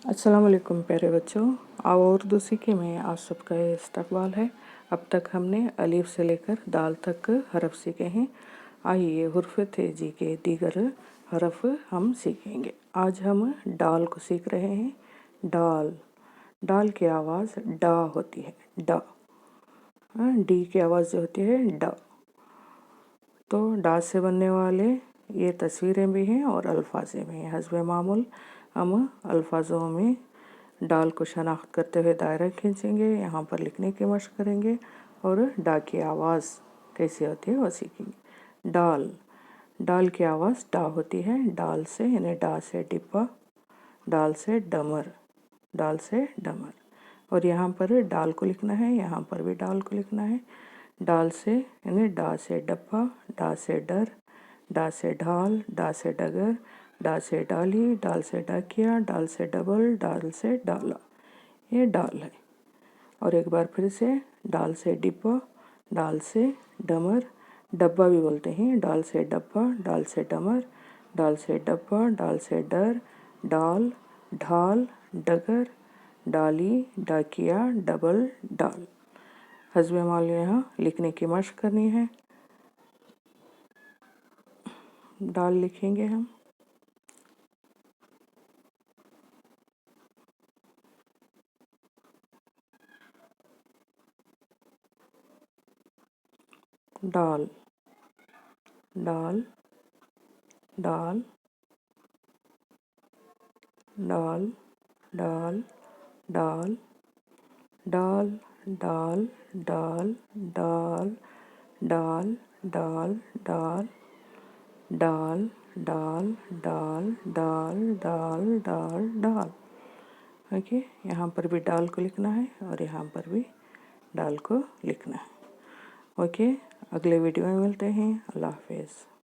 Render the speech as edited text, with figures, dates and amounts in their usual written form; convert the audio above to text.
अस्सलाम वालेकुम प्यारे बच्चों। आओ उर्दू सीखे में आप सबका इस्तकबाल है। अब तक हमने अलिफ से लेकर दाल तक हरफ सीखे हैं। आइए हुर्फ तेजी के दीगर हरफ हम सीखेंगे। आज हम डाल को सीख रहे हैं। डाल, डाल की आवाज़ डा होती है, डा। डी की आवाज़ जो होती है डा। तो डा से बनने वाले ये तस्वीरें भी हैं और अल्फाज़ें भी हैं। हस्ब मामूल हम अल्फाजों में डाल को शनाख्त करते हुए दायरा खींचेंगे, यहाँ पर लिखने की मशक करेंगे और डा की आवाज़ कैसे होती है वो सीखेंगे। डाल, डाल की आवाज़ डा होती है। डाल से यानी डा से डिब्बा, डाल से डमर, डाल से डमर। और यहाँ पर डाल को लिखना है, यहाँ पर भी डाल को लिखना है। डाल से यानी डा से डब्बा, डा से डर, डा से ढाल, डा से डगर, डा से डाली, डाल से डाकिया, डाल से डबल, डाल से डाला। ये डाल है। और एक बार फिर से डाल से डिब्बा, डाल से डमर, डब्बा भी बोलते हैं। डाल से डब्बा, डाल से डमर, डाल से डब्बा, डाल से डर, डाल, ढाल, डगर, डाली, डाकिया, डबल, डाल। हस्ब माल यहाँ लिखने की मशक करनी है। डाल लिखेंगे हम। डाल, डाल, डाल, डाल, डाल, डाल, डाल, डाल, डाल, डाल, डाल, डाल, डाल, डाल, डाल, डाल, डाल, डाल, डाल, डाल। ओके, यहाँ पर भी डाल को लिखना है और यहाँ पर भी डाल को लिखना है। ओके, अगले वीडियो में मिलते हैं। अल्लाह हाफिज़।